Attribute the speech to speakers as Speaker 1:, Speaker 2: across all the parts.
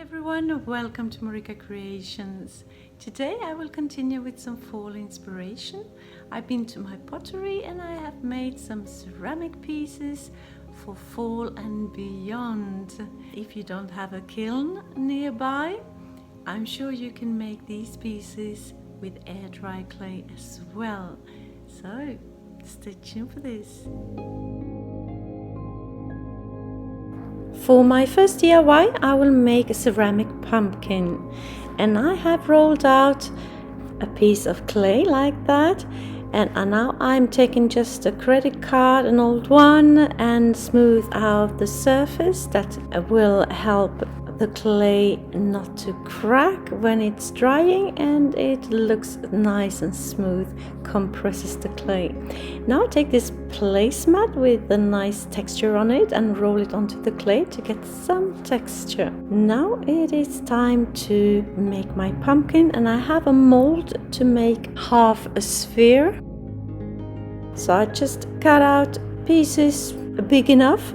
Speaker 1: everyone, welcome to MarikaCreations. Today I will continue with some fall inspiration. I've been to my pottery and I have made some ceramic pieces for fall and beyond. If you don't have a kiln nearby, I'm sure you can make these pieces with air dry clay as well. So stay tuned for this. For my first DIY, I will make a ceramic pumpkin, and I have rolled out a piece of clay like that, and now I'm taking just a credit card, an old one, and smooth out the surface. That will help the clay not to crack when it's drying, and it looks nice and smooth, compresses the clay. Now I take this placemat with a nice texture on it and roll it onto the clay to get some texture. Now it is time to make my pumpkin, and I have a mold to make half a sphere. So I just cut out pieces big enough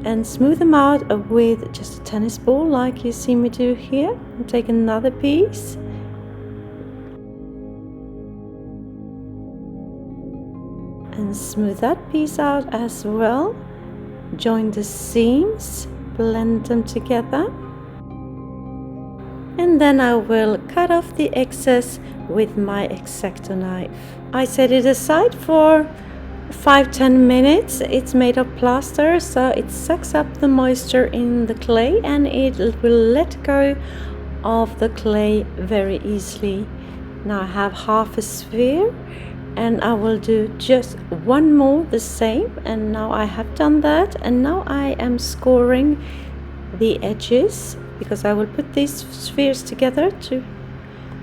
Speaker 1: and smooth them out with just a tennis ball like you see me do here. And take another piece and smooth that piece out as well. Join the seams, blend them together, and then I will cut off the excess with my X-Acto knife. I set it aside for 5-10 minutes. It's made of plaster, so it sucks up the moisture in the clay and it will let go of the clay very easily. Now I have half a sphere and I will do just one more the same, and now I have done that, and now I am scoring the edges because I will put these spheres together to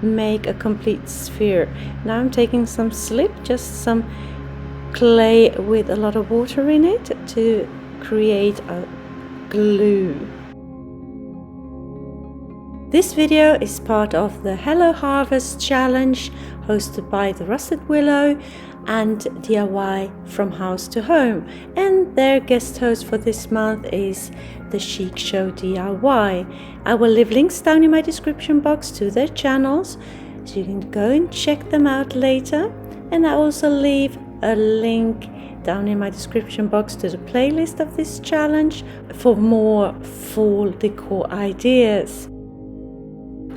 Speaker 1: make a complete sphere. Now I'm taking some slip, just some clay with a lot of water in it to create a glue. This video is part of the Hello Harvest challenge hosted by the Rusted Willow and DIY From House to Home, and their guest host for this month is the Chic Show DIY. I will leave links down in my description box to their channels so you can go and check them out later, and I also leave a link down in my description box to the playlist of this challenge for more fall decor ideas.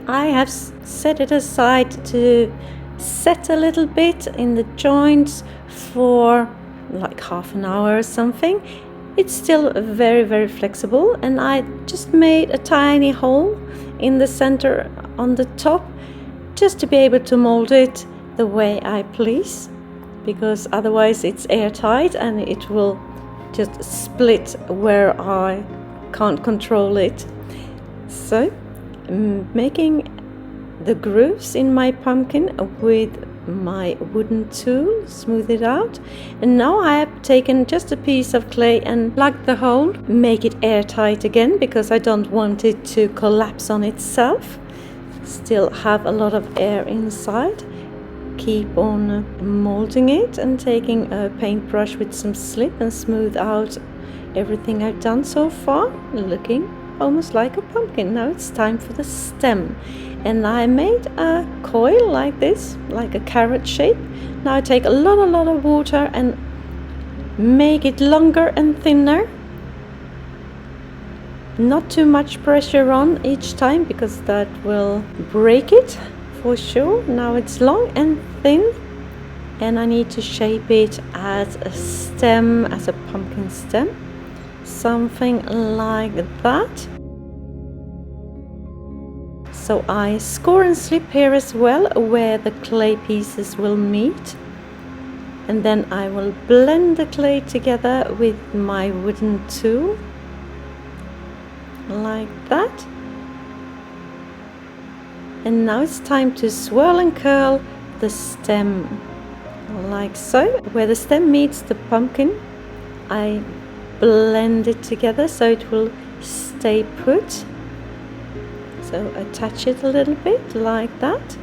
Speaker 1: I have set it aside to set a little bit in the joints for like half an hour or something. It's still very flexible, and I just made a tiny hole in the center on the top just to be able to mold it the way I please, because otherwise it's airtight and it will just split where I can't control it. So making the grooves in my pumpkin with my wooden tool, smooth it out, and now I have taken just a piece of clay and plugged the hole, make it airtight again because I don't want it to collapse on itself, still have a lot of air inside. Keep on molding it and taking a paintbrush with some slip and smooth out everything I've done so far, looking almost like a pumpkin. Now it's time for the stem, and I made a coil like this, like a carrot shape. Now I take a lot of water and make it longer and thinner. Not too much pressure on each time because that will break it for sure. Now it's long and thin, and I need to shape it as a stem, as a pumpkin stem, something like that. So I score and slip here as well where the clay pieces will meet, and then I will blend the clay together with my wooden tool like that. And now it's time to swirl and curl the stem like so. Where the stem meets the pumpkin, I blend it together so it will stay put. So attach it a little bit like that.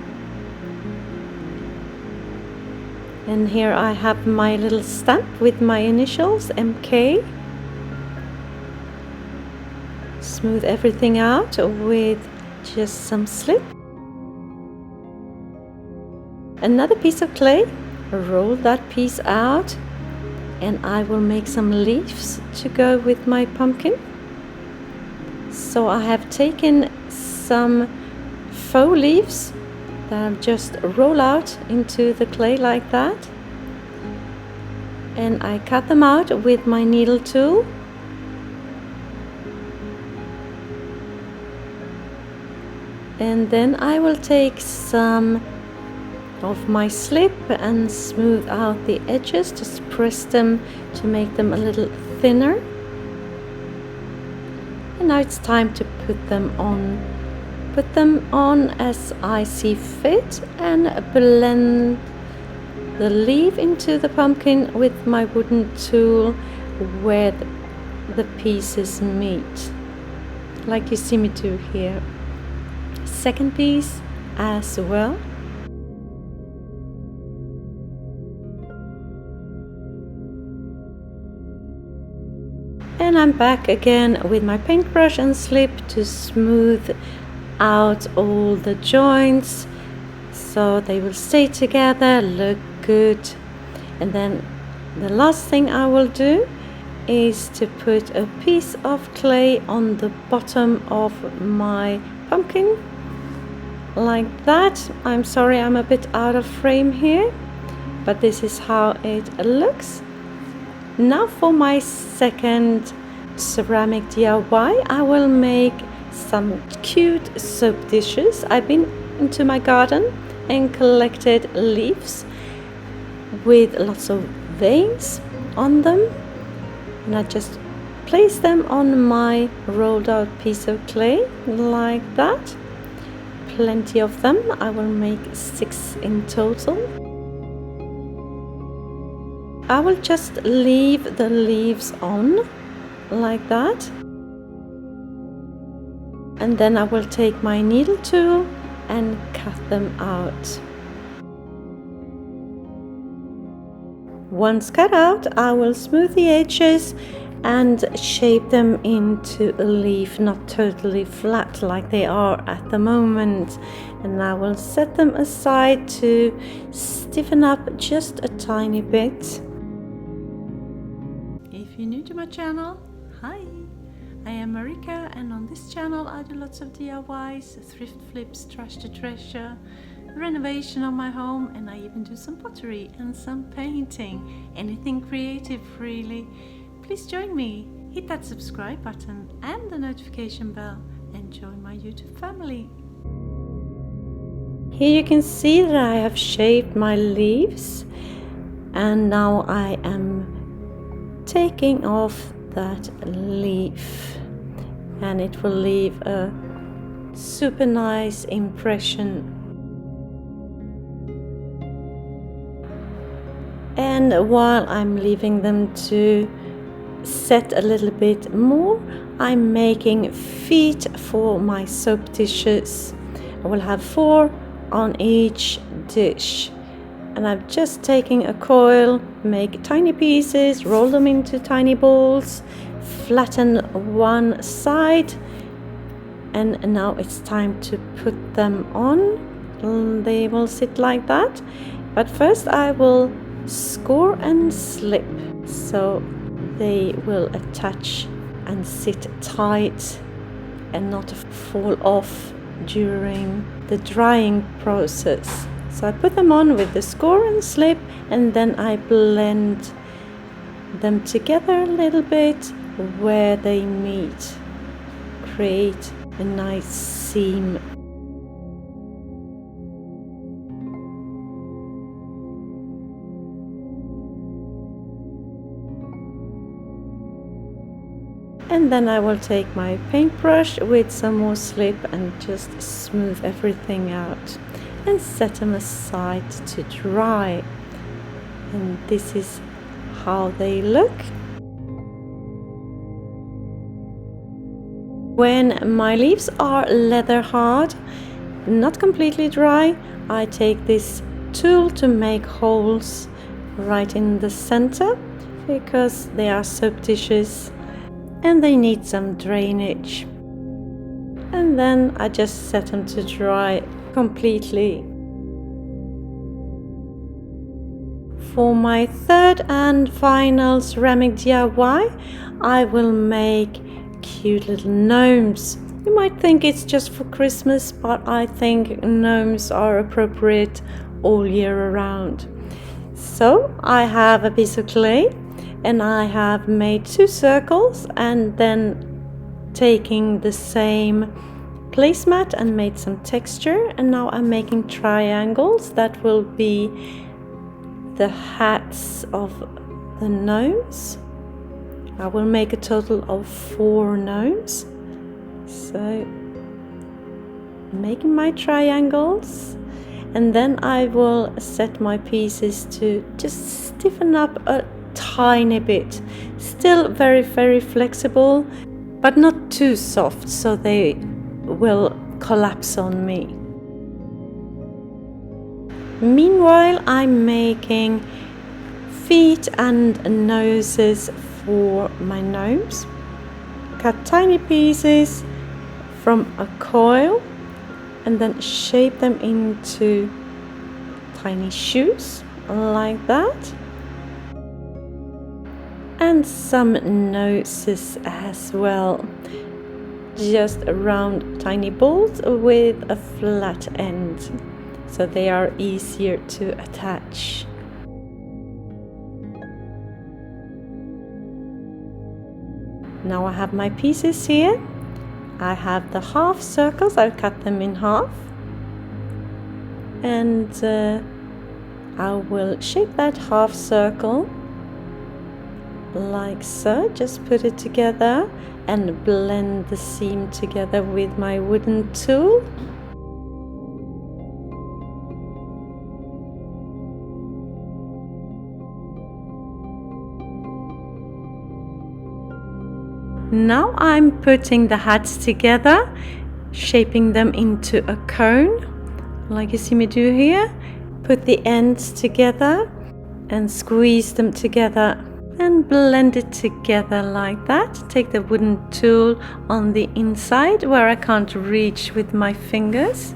Speaker 1: And here I have my little stamp with my initials, MK. smooth everything out with just some slip. Another piece of clay, roll that piece out, and I will make some leaves to go with my pumpkin. So I have taken some faux leaves that I just roll out into the clay like that, and I cut them out with my needle tool. And then I will take some of my slip and smooth out the edges, just press them to make them a little thinner. And now it's time to put them on as I see fit, and blend the leaf into the pumpkin with my wooden tool where the pieces meet, like you see me do here. Second piece as well. And I'm back again with my paintbrush and slip to smooth out all the joints so they will stay together, look good. And then the last thing I will do is to put a piece of clay on the bottom of my pumpkin like that. I'm sorry, I'm a bit out of frame here, but this is how it looks. Now for my second ceramic DIY, I will make some cute soap dishes. I've been into my garden and collected leaves with lots of veins on them, and I just place them on my rolled out piece of clay like that. Plenty of them. I will make 6 in total. I will just leave the leaves on like that, and then I will take my needle tool and cut them out. Once cut out, I will smooth the edges and shape them into a leaf, not totally flat like they are at the moment. And I will set them aside to stiffen up just a tiny bit. If you're new to my channel, hi! I am Marika, and on this channel I do lots of DIYs, thrift flips, trash to treasure, renovation of my home, and I even do some pottery and some painting. Anything creative really. Please join me, hit that subscribe button and the notification bell, and join my YouTube family. Here you can see that I have shaped my leaves, and now I am taking off that leaf, and it will leave a super nice impression. And while I'm leaving them to set a little bit more, I'm making feet for my soap dishes. I will have 4 on each dish, and I'm just taking a coil, make tiny pieces, roll them into tiny balls, flatten one side, and now it's time to put them on. They will sit like that, but first I will score and slip so they will attach and sit tight and not fall off during the drying process. So I put them on with the score and slip, and then I blend them together a little bit where they meet, create a nice seam. And then I will take my paintbrush with some more slip and just smooth everything out and set them aside to dry. And this is how they look. When my leaves are leather hard, not completely dry, I take this tool to make holes right in the center, because they are soap dishes and they need some drainage. and then I just set them to dry completely. For my third and final ceramic DIY, I will make cute little gnomes. You might think it's just for Christmas, but I think gnomes are appropriate all year around. So I have a piece of clay and I have made 2 circles, and then taking the same placemat and made some texture, and now I'm making triangles that will be the hats of the gnomes. I will make a total of 4 gnomes. So making my triangles, and then I will set my pieces to just stiffen up a tiny bit. Still very, very flexible, but not too soft so they will collapse on me. Meanwhile, I'm making feet and noses for my gnomes. Cut tiny pieces from a coil and then shape them into tiny shoes like that. And some noses as well. Just round tiny balls with a flat end, so they are easier to attach. Now I have my pieces here. I have the half circles, I've cut them in half, and I will shape that half circle like so. Just put it together and blend the seam together with my wooden tool. Now I'm putting the hats together, shaping them into a cone, like you see me do here. Put the ends together and squeeze them together and blend it together like that. Take the wooden tool on the inside where I can't reach with my fingers,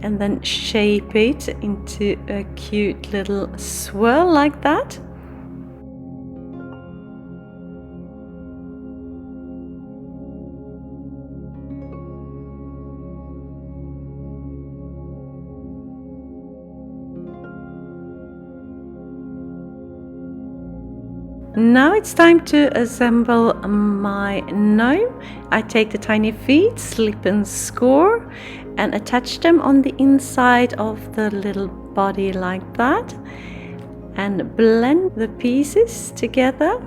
Speaker 1: and then shape it into a cute little swirl like that. Now it's time to assemble my gnome. I take the tiny feet, slip and score, and attach them on the inside of the little body like that, and blend the pieces together.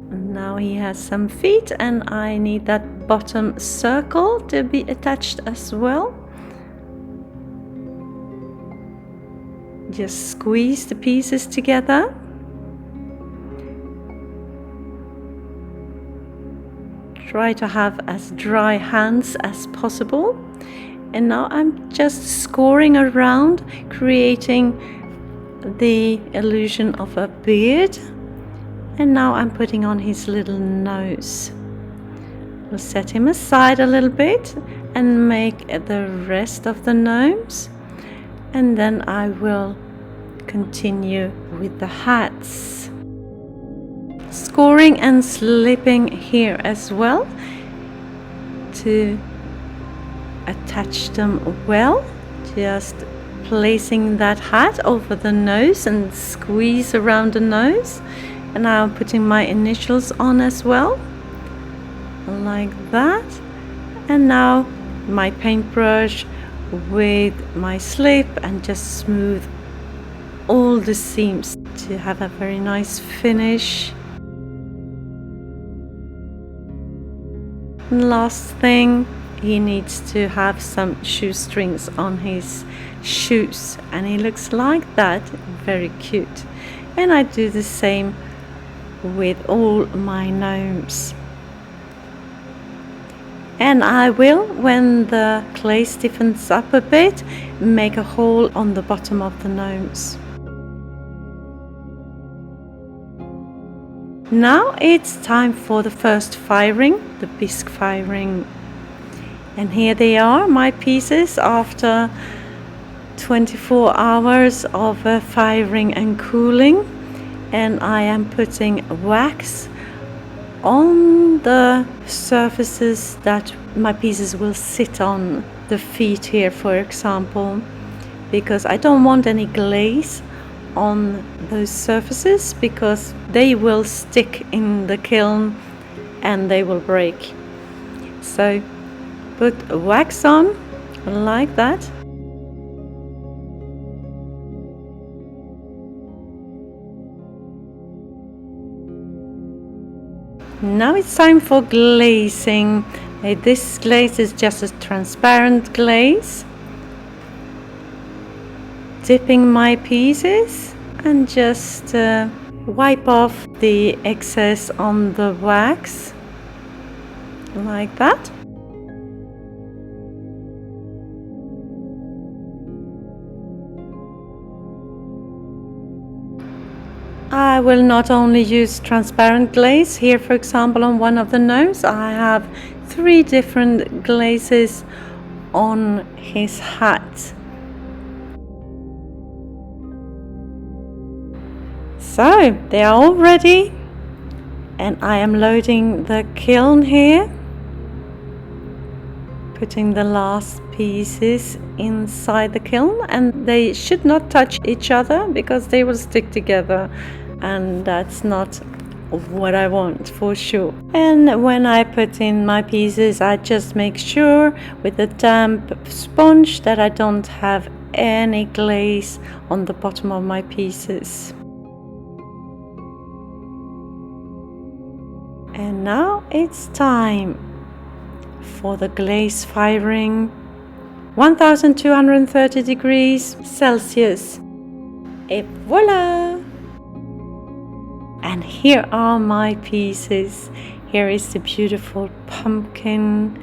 Speaker 1: Now he has some feet, and I need that bottom circle to be attached as well. Just squeeze the pieces together. Try to have as dry hands as possible. And now I'm just scoring around, creating the illusion of a beard. And now I'm putting on his little nose. We'll set him aside a little bit and make the rest of the gnomes. And then I will continue with the hats. Scoring and slipping here as well to attach them well. Just placing that hat over the nose and squeeze around the nose. And now I'm putting my initials on as well, like that. And now my paintbrush with my slip and just smooth all the seams to have a very nice finish. And last thing, he needs to have some shoestrings on his shoes, and he looks like that, very cute. And I do the same with all my gnomes. And I will, when the clay stiffens up a bit, make a hole on the bottom of the gnomes. Now it's time for the first firing, the bisque firing. And here they are, my pieces after 24 hours of firing and cooling. And I am putting wax on the surfaces that my pieces will sit on, the feet here for example, because I don't want any glaze on those surfaces because they will stick in the kiln and they will break. So put wax on like that. Now it's time for glazing. This glaze is just a transparent glaze. Dipping my pieces and just wipe off the excess on the wax like that. I will not only use transparent glaze. Here for example on one of the gnomes I have 3 different glazes on his hat. So they are all ready and I am loading the kiln here, putting the last pieces inside the kiln, and they should not touch each other because they will stick together, and that's not what I want for sure. And when I put in my pieces I just make sure with a damp sponge that I don't have any glaze on the bottom of my pieces. And now it's time for the glaze firing. 1230 degrees Celsius. Et voila! And here are my pieces. Here is the beautiful pumpkin.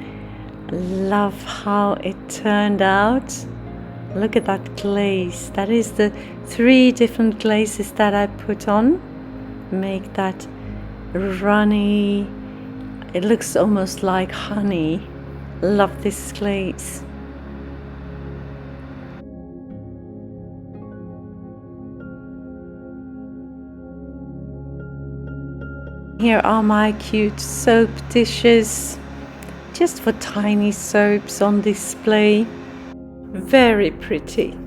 Speaker 1: Love how it turned out. Look at that glaze. That is the 3 different glazes that I put on. Make that runny. It looks almost like honey. Love this glaze. Here are my cute soap dishes, just for tiny soaps on display. Very pretty.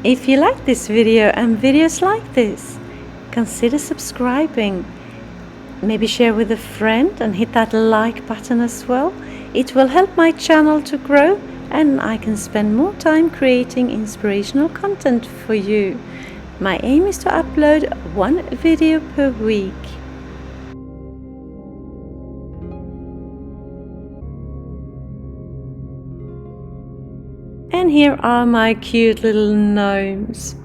Speaker 1: If you like this video and videos like this, consider subscribing. Maybe share with a friend and hit that like button as well. It will help my channel to grow and I can spend more time creating inspirational content for you. My aim is to upload 1 video per week. And here are my cute little gnomes.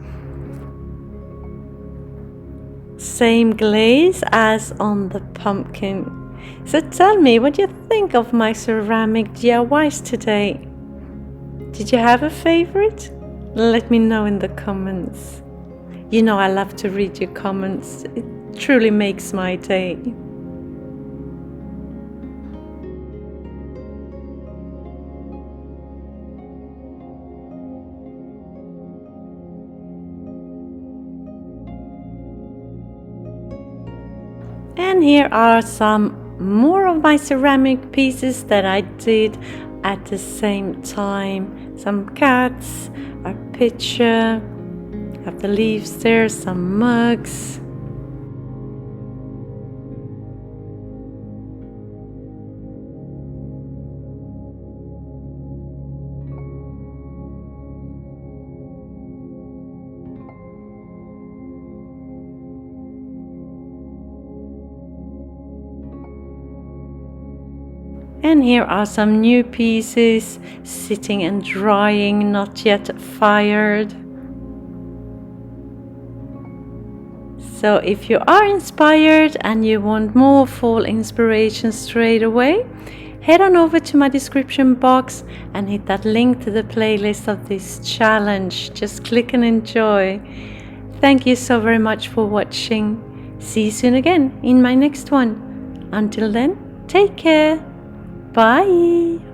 Speaker 1: Same glaze as on the pumpkin. So tell me what you think of my ceramic DIYs today. Did you have a favorite? Let me know in the comments. You know I love to read your comments. It truly makes my day. And here are some more of my ceramic pieces that I did at the same time. Some cats, a picture, have the leaves there, some mugs. And here are some new pieces sitting and drying, not yet fired. So if you are inspired and you want more fall inspiration straight away, head on over to my description box and hit that link to the playlist of this challenge. Just click and enjoy. Thank you so very much for watching. See you soon again in my next one. Until then, take care. Bye.